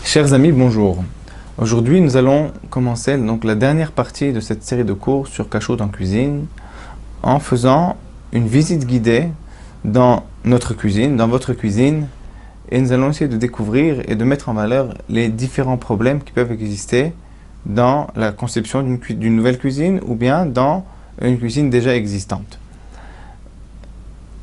Chers amis, bonjour. Aujourd'hui, nous allons commencer donc la dernière partie de cette série de cours sur Kashrut en cuisine en faisant une visite guidée dans notre cuisine, dans votre cuisine, et nous allons essayer de découvrir et de mettre en valeur les différents problèmes qui peuvent exister dans la conception d'une nouvelle cuisine ou bien dans une cuisine déjà existante.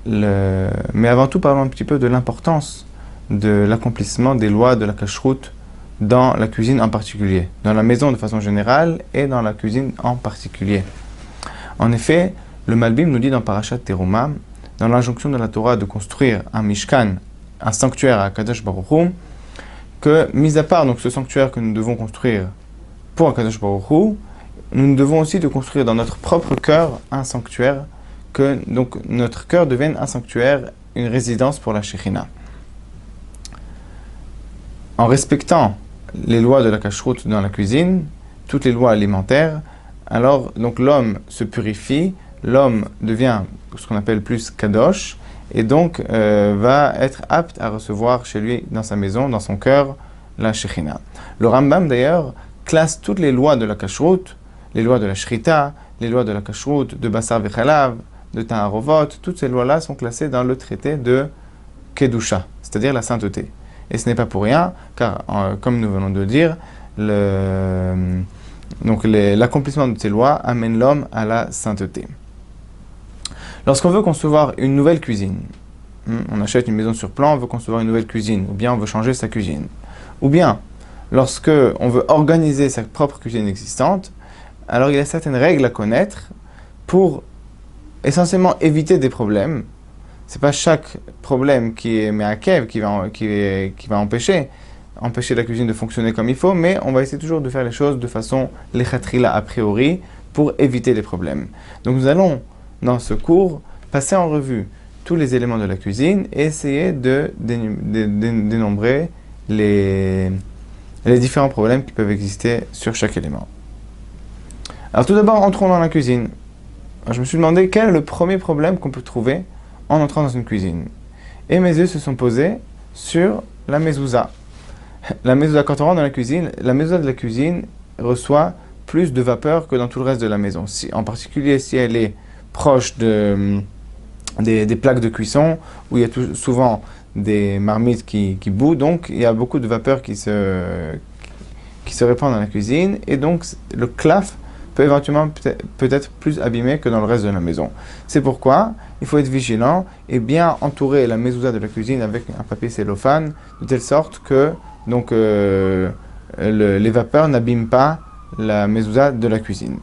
Mais avant tout, parlons un petit peu de l'importance de l'accomplissement des lois de la Kashrut dans la cuisine en particulier, dans la maison de façon générale et dans la cuisine en particulier. En effet, le Malbim nous dit dans Parashat Teruma, dans l'injonction de la Torah de construire un Mishkan, un sanctuaire à Kadosh Baruch Hu, que, mis à part donc, ce sanctuaire que nous devons construire pour Kadosh Baruch Hu, nous devons aussi de construire dans notre propre cœur un sanctuaire, que donc notre cœur devienne un sanctuaire, une résidence pour la Shekhinah. En respectant les lois de la Kashrut dans la cuisine, toutes les lois alimentaires, alors donc l'homme se purifie, l'homme devient ce qu'on appelle plus kadosh, et donc va être apte à recevoir chez lui, dans sa maison, dans son cœur, la Shekhinah. Le Rambam d'ailleurs classe toutes les lois de la Kashrut, les lois de la Shrita, les lois de la Kashrut, de Basar Vechalav, de Ta'arovot, toutes ces lois-là sont classées dans le traité de Kedusha, c'est-à-dire la sainteté. Et ce n'est pas pour rien, car, comme nous venons de le dire, l'accomplissement de ces lois amène l'homme à la sainteté. Lorsqu'on veut concevoir une nouvelle cuisine, on achète une maison sur plan, on veut concevoir une nouvelle cuisine, ou bien on veut changer sa cuisine, ou bien lorsque on veut organiser sa propre cuisine existante, alors il y a certaines règles à connaître pour essentiellement éviter des problèmes. C'est pas chaque problème qui est me'akev qui va empêcher la cuisine de fonctionner comme il faut, mais on va essayer toujours de faire les choses de façon lechatchila a priori pour éviter les problèmes. Donc nous allons, dans ce cours, passer en revue tous les éléments de la cuisine et essayer de dénombrer les différents problèmes qui peuvent exister sur chaque élément. Alors tout d'abord, entrons dans la cuisine. Alors, je me suis demandé quel est le premier problème qu'on peut trouver en entrant dans une cuisine. Et mes yeux se sont posés sur la mezouza. La mezouza, quand on rentre dans la cuisine, la mezouza de la cuisine reçoit plus de vapeur que dans tout le reste de la maison. En particulier si elle est proche des plaques de cuisson, où il y a souvent des marmites qui bouent, donc il y a beaucoup de vapeur qui se répand dans la cuisine, et donc le claf peut éventuellement peut-être plus abîmé que dans le reste de la maison. C'est pourquoi il faut être vigilant et bien entourer la mezouza de la cuisine avec un papier cellophane, de telle sorte que donc, les vapeurs n'abîment pas la mezouza de la cuisine.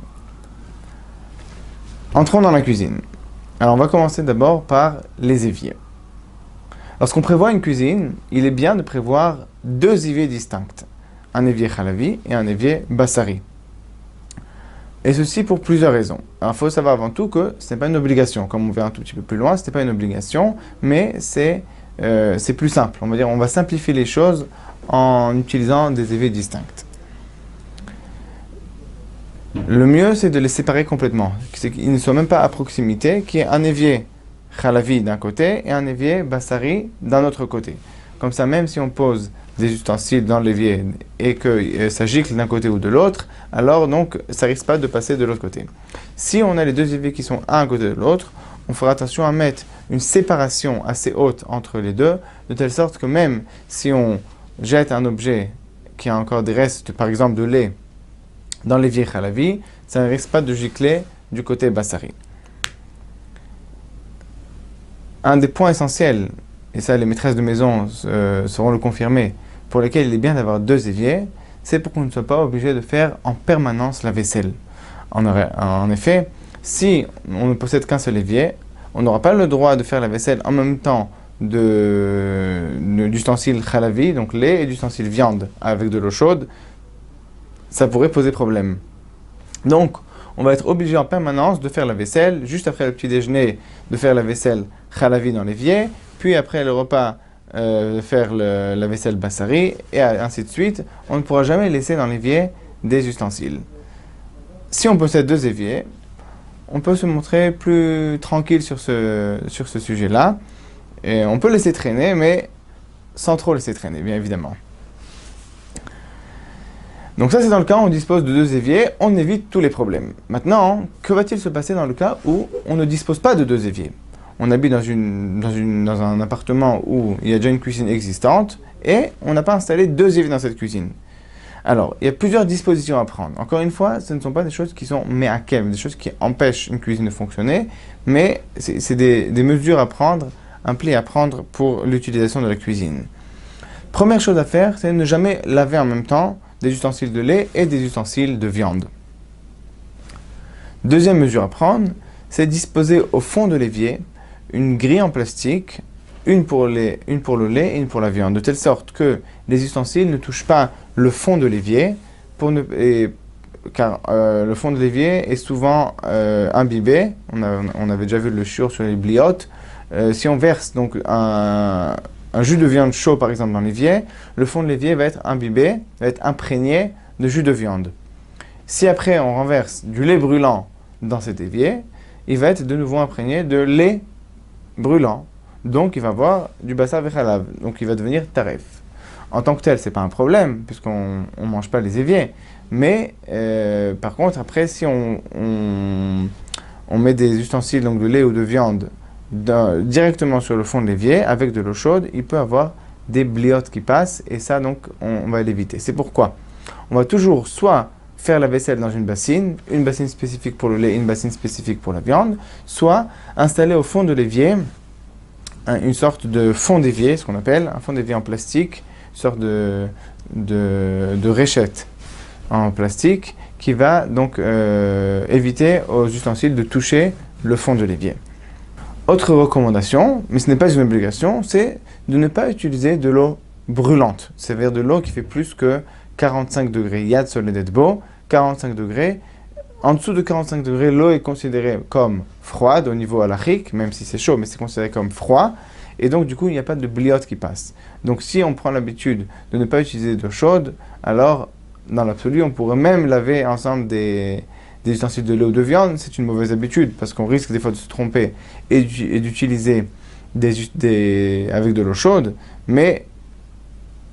Entrons dans la cuisine. Alors on va commencer d'abord par les éviers. Lorsqu'on prévoit une cuisine, il est bien de prévoir deux éviers distincts. Un évier chalavi et un évier basari. Et ceci pour plusieurs raisons. Alors, il faut savoir avant tout que ce n'est pas une obligation. Comme on verra un tout petit peu plus loin, ce n'est pas une obligation, mais c'est plus simple. On va dire, on va simplifier les choses en utilisant des éviers distincts. Le mieux, c'est de les séparer complètement. C'est qu'ils ne soient même pas à proximité, qu'il y ait un évier chalavi d'un côté et un évier basari d'un autre côté. Comme ça, même si on pose des ustensiles dans l'évier et que ça gicle d'un côté ou de l'autre, alors donc ça risque pas de passer de l'autre côté. Si on a les deux éviers qui sont un à côté de l'autre, on fera attention à mettre une séparation assez haute entre les deux, de telle sorte que même si on jette un objet qui a encore des restes, par exemple de lait, dans l'évier chalavi, ça ne risque pas de gicler du côté basari. Un des points essentiels, et ça les maîtresses de maison sauront le confirmer, pour lesquels il est bien d'avoir deux éviers, c'est pour qu'on ne soit pas obligé de faire en permanence la vaisselle. En effet, si on ne possède qu'un seul évier, on n'aura pas le droit de faire la vaisselle en même temps d'ustensiles chalavi, donc lait, et d'ustensiles viande avec de l'eau chaude. Ça pourrait poser problème. Donc, on va être obligé en permanence de faire la vaisselle, juste après le petit déjeuner, de faire la vaisselle chalavi dans l'évier, puis après le repas, faire la vaisselle basari, et ainsi de suite. On ne pourra jamais laisser dans l'évier des ustensiles. Si on possède deux éviers, on peut se montrer plus tranquille sur ce sujet-là. Et on peut laisser traîner, mais sans trop laisser traîner, bien évidemment. Donc ça, c'est dans le cas où on dispose de 2 éviers, on évite tous les problèmes. Maintenant, que va-t-il se passer dans le cas où on ne dispose pas de 2 éviers? On habite dans un appartement où il y a déjà une cuisine existante et on n'a pas installé 2 éviers dans cette cuisine. Alors, il y a plusieurs dispositions à prendre. Encore une fois, ce ne sont pas des choses qui sont me'akev, des choses qui empêchent une cuisine de fonctionner, mais c'est des mesures à prendre, un pli à prendre pour l'utilisation de la cuisine. Première chose à faire, c'est ne jamais laver en même temps des ustensiles de lait et des ustensiles de viande. Deuxième mesure à prendre, c'est disposer au fond de l'évier une grille en plastique, une pour le lait et une pour la viande, de telle sorte que les ustensiles ne touchent pas le fond de l'évier, car le fond de l'évier est souvent imbibé. On avait déjà vu le shiur sur les bliotes. Si on verse donc un jus de viande chaud, par exemple, dans l'évier, le fond de l'évier va être imbibé, va être imprégné de jus de viande. Si après on renverse du lait brûlant dans cet évier, il va être de nouveau imprégné de lait brûlant. Donc il va avoir du bassa vechalav, donc il va devenir taref. En tant que tel, ce n'est pas un problème, puisqu'on ne mange pas les éviers. Mais par contre, après, si on met des ustensiles, donc de lait ou de viande, directement sur le fond de l'évier, avec de l'eau chaude, il peut avoir des bliotes qui passent, et ça, donc, on va l'éviter. C'est pourquoi on va toujours soit faire la vaisselle dans une bassine spécifique pour le lait, une bassine spécifique pour la viande, soit installer au fond de l'évier une sorte de fond d'évier, ce qu'on appelle un fond d'évier en plastique, une sorte de réchette en plastique, qui va donc éviter aux ustensiles de toucher le fond de l'évier. Autre recommandation, mais ce n'est pas une obligation, c'est de ne pas utiliser de l'eau brûlante, c'est-à-dire de l'eau qui fait plus que 45 degrés. Yad Soledetbo, 45 degrés. En dessous de 45 degrés, l'eau est considérée comme froide au niveau halachique, même si c'est chaud, mais c'est considéré comme froid. Et donc, du coup, il n'y a pas de bliote qui passe. Donc, si on prend l'habitude de ne pas utiliser d'eau chaude, alors, dans l'absolu, on pourrait même laver ensemble des ustensiles de lait ou de viande. C'est une mauvaise habitude, parce qu'on risque des fois de se tromper et d'utiliser avec de l'eau chaude. Mais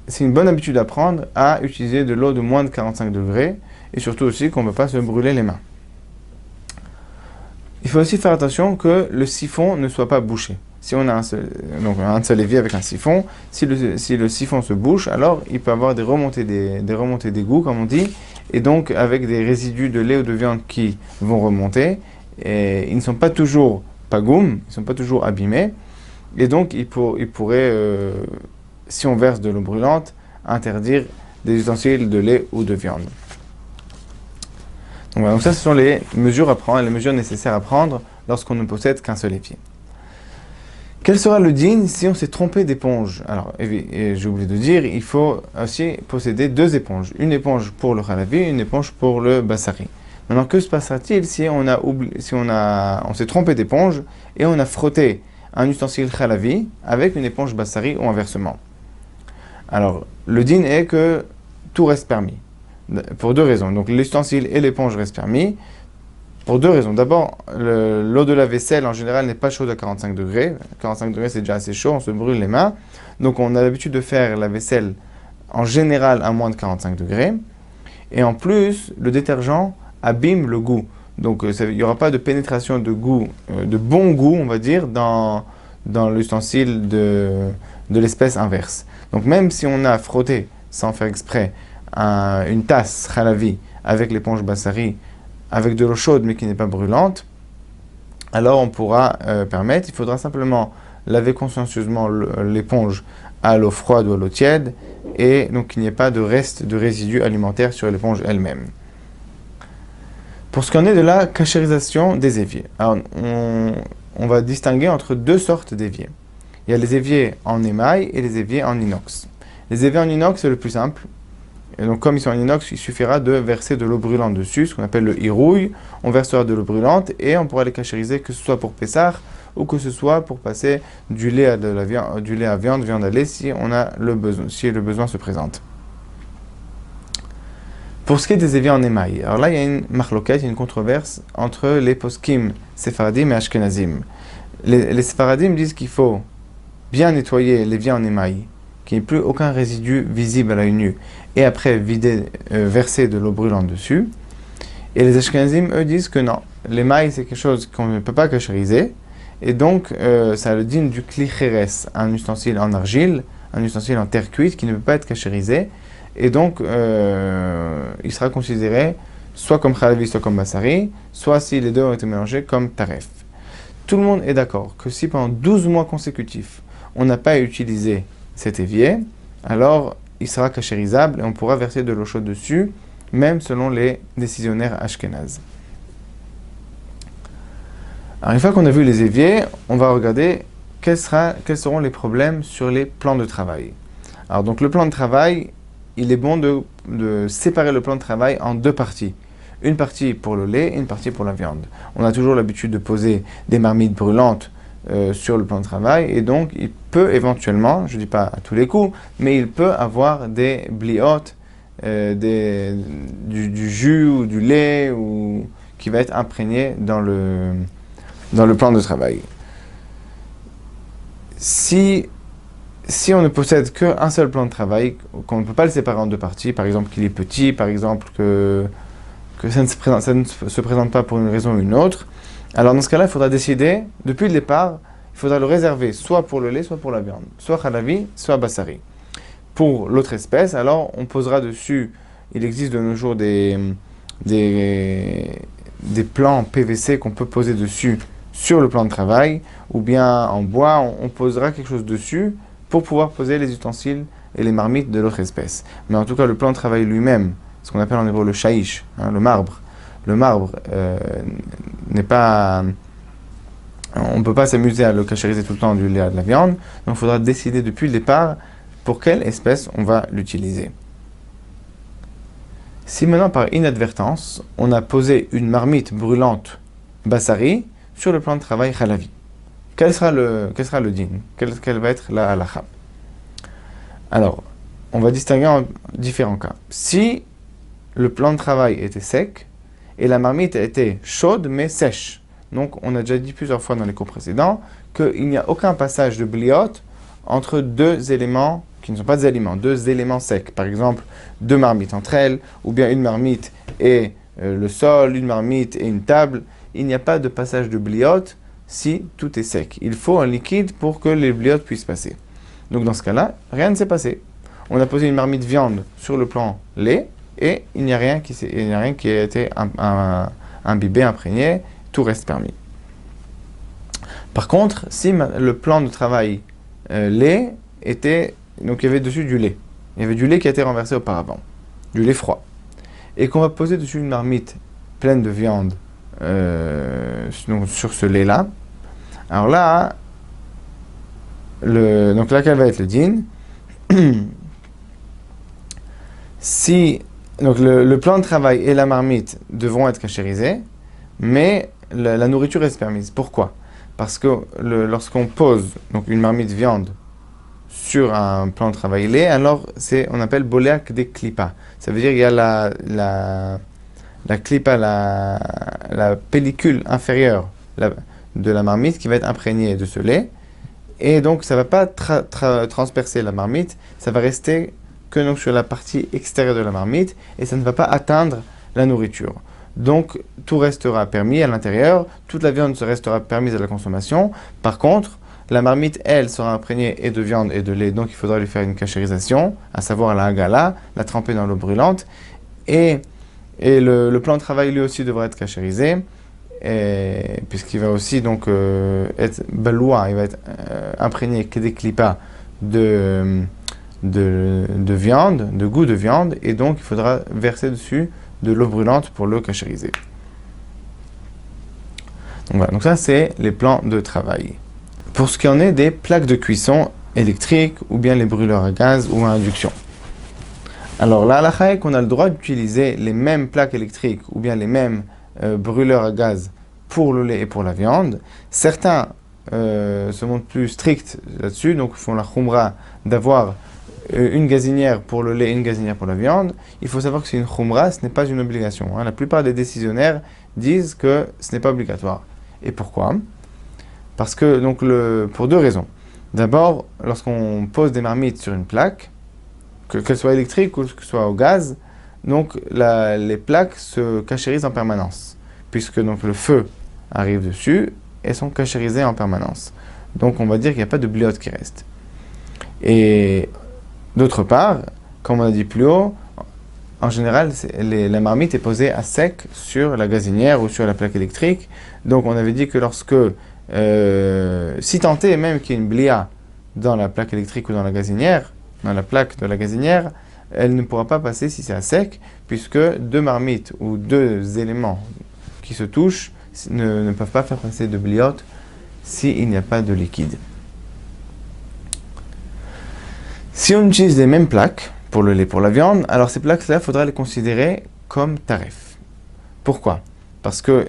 c'est une bonne habitude à prendre à utiliser de l'eau de moins de 45 degrés, et surtout aussi qu'on ne va pas se brûler les mains. Il faut aussi faire attention que le siphon ne soit pas bouché. Si on a un seul évier avec un siphon, si le siphon se bouche, alors il peut avoir des remontées d'égout, comme on dit, et donc avec des résidus de lait ou de viande qui vont remonter. Et ils ne sont pas toujours pagoum, ils ne sont pas toujours abîmés, et donc il pourrait, si on verse de l'eau brûlante, interdire des ustensiles de lait ou de viande. Donc, voilà, donc ça, ce sont les mesures à prendre, les mesures nécessaires à prendre lorsqu'on ne possède qu'un seul évier. Quel sera le din si on s'est trompé d'éponge? Alors, j'ai oublié de dire, il faut aussi posséder 2 éponges. Une éponge pour le halavi, une éponge pour le bassari. Maintenant, que se passera-t-il si on s'est trompé d'éponge et on a frotté un ustensile halavi avec une éponge bassari ou inversement? Alors, le din est que tout reste permis. Pour 2 raisons. Donc, l'ustensile et l'éponge restent permis. Pour 2 raisons. D'abord, l'eau de la vaisselle, en général, n'est pas chaude à 45 degrés. 45 degrés, c'est déjà assez chaud, on se brûle les mains. Donc, on a l'habitude de faire la vaisselle, en général, à moins de 45 degrés. Et en plus, le détergent abîme le goût. Donc, il n'y aura pas de pénétration de goût, de bon goût, on va dire, dans l'ustensile de l'espèce inverse. Donc, même si on a frotté, sans faire exprès, une tasse halavi avec l'éponge bassari, avec de l'eau chaude mais qui n'est pas brûlante, alors on pourra permettre. Il faudra simplement laver consciencieusement l'éponge à l'eau froide ou à l'eau tiède, et donc qu'il n'y ait pas de reste de résidus alimentaires sur l'éponge elle-même. Pour ce qui en est de la cachérisation des éviers, alors on va distinguer entre 2 sortes d'éviers. Il y a les éviers en émail et les éviers en inox. Les éviers en inox, c'est le plus simple. Et donc, comme ils sont en inox, il suffira de verser de l'eau brûlante dessus, ce qu'on appelle le hirouille. On versera de l'eau brûlante et on pourra les cachériser, que ce soit pour Pessah ou que ce soit pour passer du lait à viande à lait, si le besoin se présente. Pour ce qui est des éviers en émail, alors là, il y a une marloquette, une controverse entre les poskim séfaradim et ashkenazim. Les séfaradim disent qu'il faut bien nettoyer l'évier en émail qu'il n'y ait plus aucun résidu visible à l'œil nu, et après verser de l'eau brûlante dessus. Et les Ashkenazim, eux, disent que non, l'émail c'est quelque chose qu'on ne peut pas cachériser, et donc ça a le digne du kli cheres, un ustensile en argile, un ustensile en terre cuite qui ne peut pas être cachérisé, et donc il sera considéré soit comme chalavi, soit comme basari, soit si les deux ont été mélangés comme taref. Tout le monde est d'accord que si pendant 12 mois consécutifs, on n'a pas utilisé cet évier, alors il sera cachérisable et on pourra verser de l'eau chaude dessus, même selon les décisionnaires ashkénazes. Alors une fois qu'on a vu les éviers, on va regarder quels seront les problèmes sur les plans de travail. Alors donc le plan de travail, il est bon de séparer le plan de travail en deux parties. Une partie pour le lait et une partie pour la viande. On a toujours l'habitude de poser des marmites brûlantes sur le plan de travail, et donc il peut éventuellement, je ne dis pas à tous les coups, mais il peut avoir des bliotes, du jus ou du lait qui va être imprégné dans le plan de travail. Si on ne possède qu'un seul plan de travail, qu'on ne peut pas le séparer en deux parties, par exemple qu'il est petit, par exemple que ça ne se présente pas pour une raison ou une autre, alors dans ce cas-là, il faudra décider, depuis le départ, il faudra le réserver soit pour le lait, soit pour la viande, soit chalavi, soit bassari. Pour l'autre espèce, alors on posera dessus, il existe de nos jours des plans PVC qu'on peut poser dessus sur le plan de travail, ou bien en bois, on posera quelque chose dessus pour pouvoir poser les ustensiles et les marmites de l'autre espèce. Mais en tout cas, le plan de travail lui-même, ce qu'on appelle en hébreu le shaïch, le marbre. Le marbre n'est pas... On ne peut pas s'amuser à le cachériser tout le temps du lait à de la viande, donc il faudra décider depuis le départ pour quelle espèce on va l'utiliser. Si maintenant, par inadvertance, on a posé une marmite brûlante bassari sur le plan de travail chalavi, quel sera le din? Quelle va être la halakha? Alors, on va distinguer en différents cas. Si le plan de travail était sec et la marmite était chaude mais sèche. Donc, on a déjà dit plusieurs fois dans les cours précédents qu'il n'y a aucun passage de bliote entre deux éléments qui ne sont pas des aliments, deux éléments secs. Par exemple, deux marmites entre elles, ou bien une marmite et le sol, une marmite et une table. Il n'y a pas de passage de bliote si tout est sec. Il faut un liquide pour que les bliotes puissent passer. Donc, dans ce cas-là, rien ne s'est passé. On a posé une marmite viande sur le plan lait, et il n'y a rien qui a été imbibé, imprégné, tout reste permis. Par contre, si le plan de travail lait était... Donc il y avait dessus du lait. Il y avait du lait qui a été renversé auparavant, du lait froid. Et qu'on va poser dessus une marmite pleine de viande donc sur ce lait-là. Alors là, donc là, quel va être le din? Si... Donc le plan de travail et la marmite devront être cachérisés, mais la nourriture reste permise. Pourquoi? Parce que lorsqu'on pose donc une marmite viande sur un plan de travail lait, alors on appelle boléak des clipas. Ça veut dire qu'il y a la clipa, la pellicule inférieure de la marmite qui va être imprégnée de ce lait, et donc ça ne va pas transpercer la marmite, ça va rester que donc sur la partie extérieure de la marmite, et ça ne va pas atteindre la nourriture. Donc tout restera permis à l'intérieur, toute la viande restera permise à la consommation. Par contre, la marmite, elle, sera imprégnée et de viande et de lait, donc il faudra lui faire une cachérisation, à savoir la hagala, la tremper dans l'eau brûlante, et le plan de travail lui aussi devra être cachérisé, puisqu'il va aussi donc être baloua, il va être imprégné que des clipas de viande, de goût de viande, et donc il faudra verser dessus de l'eau brûlante pour le cachériser. Donc voilà, donc ça c'est les plans de travail. Pour ce qui en est des plaques de cuisson électriques ou bien les brûleurs à gaz ou à induction. Alors là, la halakha, qu'on a le droit d'utiliser les mêmes plaques électriques ou bien les mêmes brûleurs à gaz pour le lait et pour la viande. Certains se montrent plus stricts là-dessus, donc font la khumra d'avoir une gazinière pour le lait et une gazinière pour la viande. Il faut savoir que c'est une khumra, ce n'est pas une obligation. La plupart des décisionnaires disent que ce n'est pas obligatoire. Et pourquoi? Parce que, donc, pour deux raisons. D'abord, lorsqu'on pose des marmites sur une plaque, qu'elle soit électrique ou que ce soit au gaz, donc les plaques se cachérisent en permanence, puisque donc le feu arrive dessus et sont cachérisées en permanence. Donc on va dire qu'il n'y a pas de bliote qui reste. Et d'autre part, comme on a dit plus haut, en général, la marmite est posée à sec sur la gazinière ou sur la plaque électrique. Donc on avait dit que lorsque, si tant est même qu'il y ait une blia dans la plaque électrique ou dans la gazinière, dans la plaque de la gazinière, elle ne pourra pas passer si c'est à sec, puisque deux marmites ou deux éléments qui se touchent ne peuvent pas faire passer de bliote s'il n'y a pas de liquide. Si on utilise les mêmes plaques pour le lait, pour la viande, alors ces plaques-là, il faudra les considérer comme taref. Pourquoi? Parce que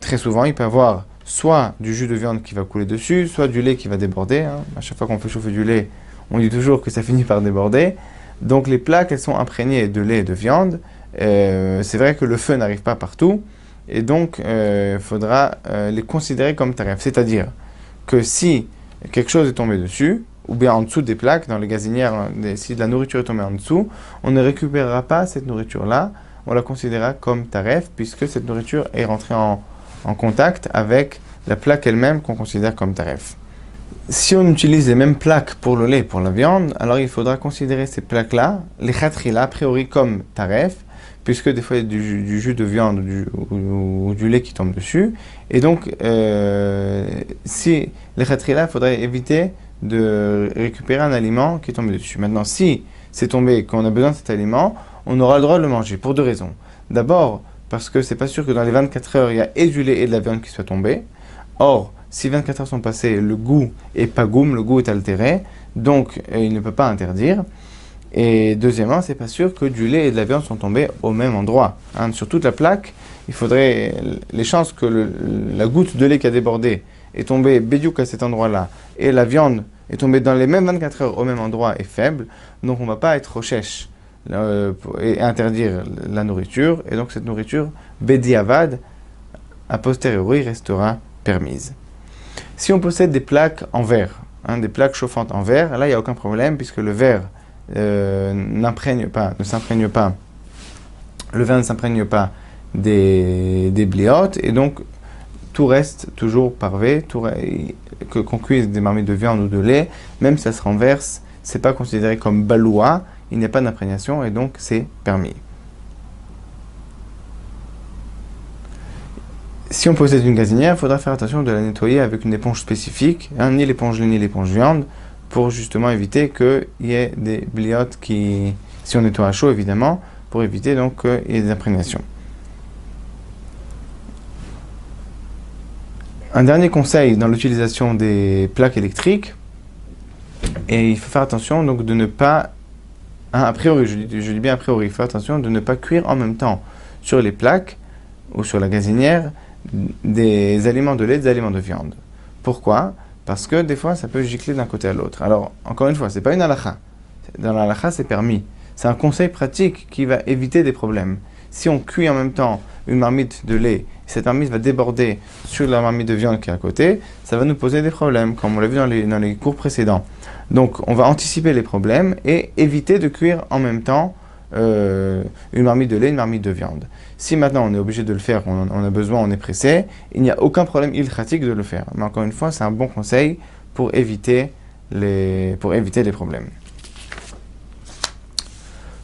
très souvent, il peut y avoir soit du jus de viande qui va couler dessus, soit du lait qui va déborder. À chaque fois qu'on fait chauffer du lait, on dit toujours que ça finit par déborder. Donc les plaques, elles sont imprégnées de lait et de viande. C'est vrai que le feu n'arrive pas partout. Et donc, il faudra les considérer comme taref. C'est-à-dire que si quelque chose est tombé dessus, ou bien en dessous des plaques, dans les gazinières, si de la nourriture est tombée en dessous, on ne récupérera pas cette nourriture-là. On la considérera comme taref, puisque cette nourriture est rentrée en contact avec la plaque elle-même qu'on considère comme taref. Si on utilise les mêmes plaques pour le lait, pour la viande, alors il faudra considérer ces plaques-là, les khatrila, a priori comme taref, puisque des fois il y a du jus de viande ou du lait qui tombe dessus. Et donc, si les khatrila, il faudrait éviter de récupérer un aliment qui est tombé dessus. Maintenant, si c'est tombé, qu'on a besoin de cet aliment, on aura le droit de le manger, pour deux raisons. D'abord, parce que c'est pas sûr que dans les 24 heures, il y a et du lait et de la viande qui soit tombé. Or, si 24 heures sont passées, le goût est pas goum, le goût est altéré, donc il ne peut pas interdire. Et deuxièmement, c'est pas sûr que du lait et de la viande sont tombés au même endroit. Sur toute la plaque, il faudrait les chances que la goutte de lait qui a débordé est tombée bédiouk à cet endroit-là, et la viande est tombée dans les mêmes 24 heures au même endroit est faible, donc on ne va pas être recherche et interdire la nourriture, et donc cette nourriture, bédiavad, a posteriori, restera permise. Si on possède des plaques en verre, des plaques chauffantes en verre, là il n'y a aucun problème, puisque le verre ne s'imprègne pas des bliotes, et donc tout reste toujours parvé, qu'on cuise des marmites de viande ou de lait, même si ça se renverse, c'est pas considéré comme baloua, il n'y a pas d'imprégnation et donc c'est permis. Si on possède une gazinière, il faudra faire attention de la nettoyer avec une éponge spécifique, ni l'éponge lait ni l'éponge viande, pour justement éviter qu'il y ait des bliotes si on nettoie à chaud évidemment, pour éviter donc qu'il y ait des imprégnations. Un dernier conseil dans l'utilisation des plaques électriques, et il faut faire attention donc de ne pas, a priori, je dis bien a priori, il faut faire attention de ne pas cuire en même temps sur les plaques ou sur la gazinière des aliments de lait, des aliments de viande. Pourquoi? Parce que des fois ça peut gicler d'un côté à l'autre. Alors, encore une fois, c'est pas une halakha. Dans la halakha, c'est permis. C'est un conseil pratique qui va éviter des problèmes. Si on cuit en même temps une marmite de lait, cette marmite va déborder sur la marmite de viande qui est à côté, ça va nous poser des problèmes, comme on l'a vu dans les cours précédents. Donc on va anticiper les problèmes et éviter de cuire en même temps une marmite de lait, une marmite de viande. Si maintenant on est obligé de le faire, on a besoin, on est pressé, il n'y a aucun problème ilchatique de le faire. Mais encore une fois, c'est un bon conseil pour éviter les problèmes.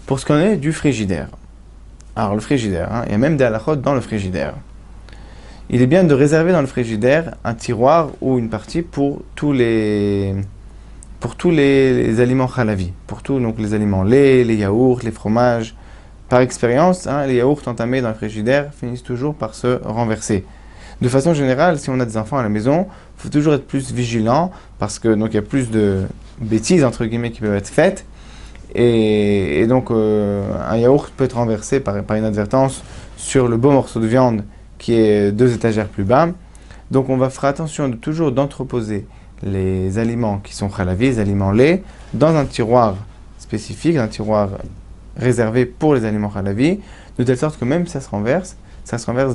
Pour ce qu'on est du frigidaire. Alors le frigidaire, il y a même des halakhot dans le frigidaire. Il est bien de réserver dans le frigidaire un tiroir ou une partie pour tous les aliments halavi, pour tous donc les aliments lait, les yaourts, les fromages. Par expérience, les yaourts entamés dans le frigidaire finissent toujours par se renverser. De façon générale, si on a des enfants à la maison, il faut toujours être plus vigilant parce que donc il y a plus de bêtises entre guillemets qui peuvent être faites. Et donc un yaourt peut être renversé par inadvertance sur le beau morceau de viande qui est 2 étagères plus bas. Donc on va faire attention toujours d'entreposer les aliments qui sont halavi, les aliments lait, dans un tiroir spécifique, un tiroir réservé pour les aliments halavi, de telle sorte que même si ça se renverse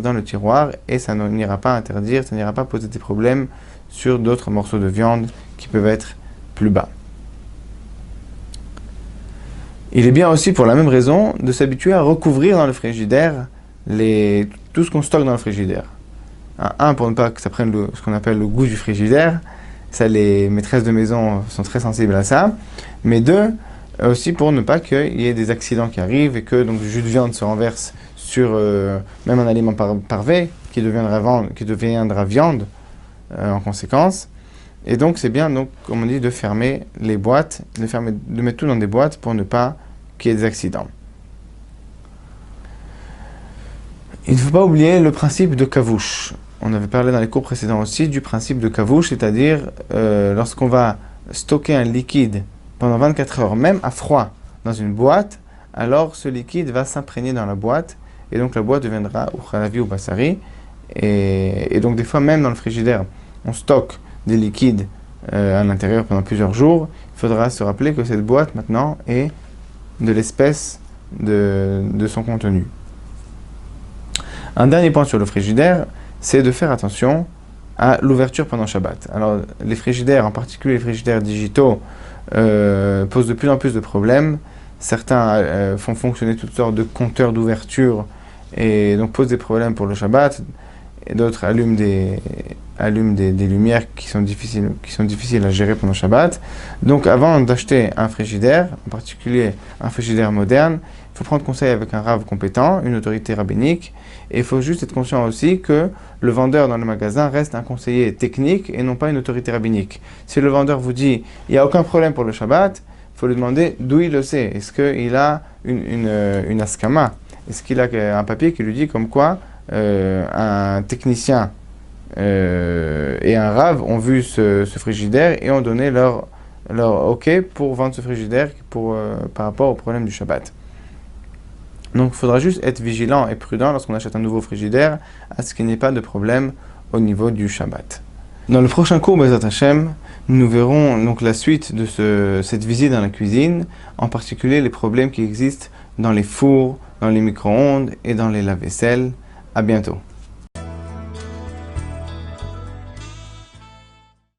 dans le tiroir et ça n'ira pas interdire, ça n'ira pas poser des problèmes sur d'autres morceaux de viande qui peuvent être plus bas. Il est bien aussi, pour la même raison, de s'habituer à recouvrir dans le frigidaire tout ce qu'on stocke dans le frigidaire. Un, pour ne pas que ça prenne ce qu'on appelle le goût du frigidaire. Ça, les maîtresses de maison sont très sensibles à ça. Mais deux, aussi pour ne pas qu'il y ait des accidents qui arrivent et que donc, du jus de viande se renverse sur même un aliment parvé qui deviendra viande en conséquence. Et donc c'est bien, donc, comme on dit, de fermer les boîtes, de mettre tout dans des boîtes pour ne pas qu'il y ait des accidents. Il ne faut pas oublier le principe de kavouche. On avait parlé dans les cours précédents aussi du principe de kavouche, c'est-à-dire lorsqu'on va stocker un liquide pendant 24 heures, même à froid, dans une boîte, alors ce liquide va s'imprégner dans la boîte, et donc la boîte deviendra ou khalavi ou basari. Et donc des fois, même dans le frigidaire, on stocke des liquides à l'intérieur pendant plusieurs jours. Il faudra se rappeler que cette boîte, maintenant, est de l'espèce de son contenu. Un dernier point sur le frigidaire, c'est de faire attention à l'ouverture pendant Shabbat. Alors, les frigidaires, en particulier les frigidaires digitaux, posent de plus en plus de problèmes. Certains font fonctionner toutes sortes de compteurs d'ouverture et donc posent des problèmes pour le Shabbat. Et d'autres allument des lumières qui sont difficiles à gérer pendant Shabbat. Donc, avant d'acheter un frigidaire, en particulier un frigidaire moderne, il faut prendre conseil avec un rav compétent, une autorité rabbinique. Et il faut juste être conscient aussi que le vendeur dans le magasin reste un conseiller technique et non pas une autorité rabbinique. Si le vendeur vous dit « il n'y a aucun problème pour le Shabbat », il faut lui demander d'où il le sait. Est-ce qu'il a une askama? Est-ce qu'il a un papier qui lui dit comme quoi un technicien et un rav ont vu ce frigidaire et ont donné leur OK pour vendre ce frigidaire par rapport au problème du Shabbat. Donc il faudra juste être vigilant et prudent lorsqu'on achète un nouveau frigidaire à ce qu'il n'y ait pas de problème au niveau du Shabbat. Dans le prochain cours, Bezat Hashem, nous verrons donc la suite de cette visite dans la cuisine, en particulier les problèmes qui existent dans les fours, dans les micro-ondes et dans les lave-vaisselle. À bientôt.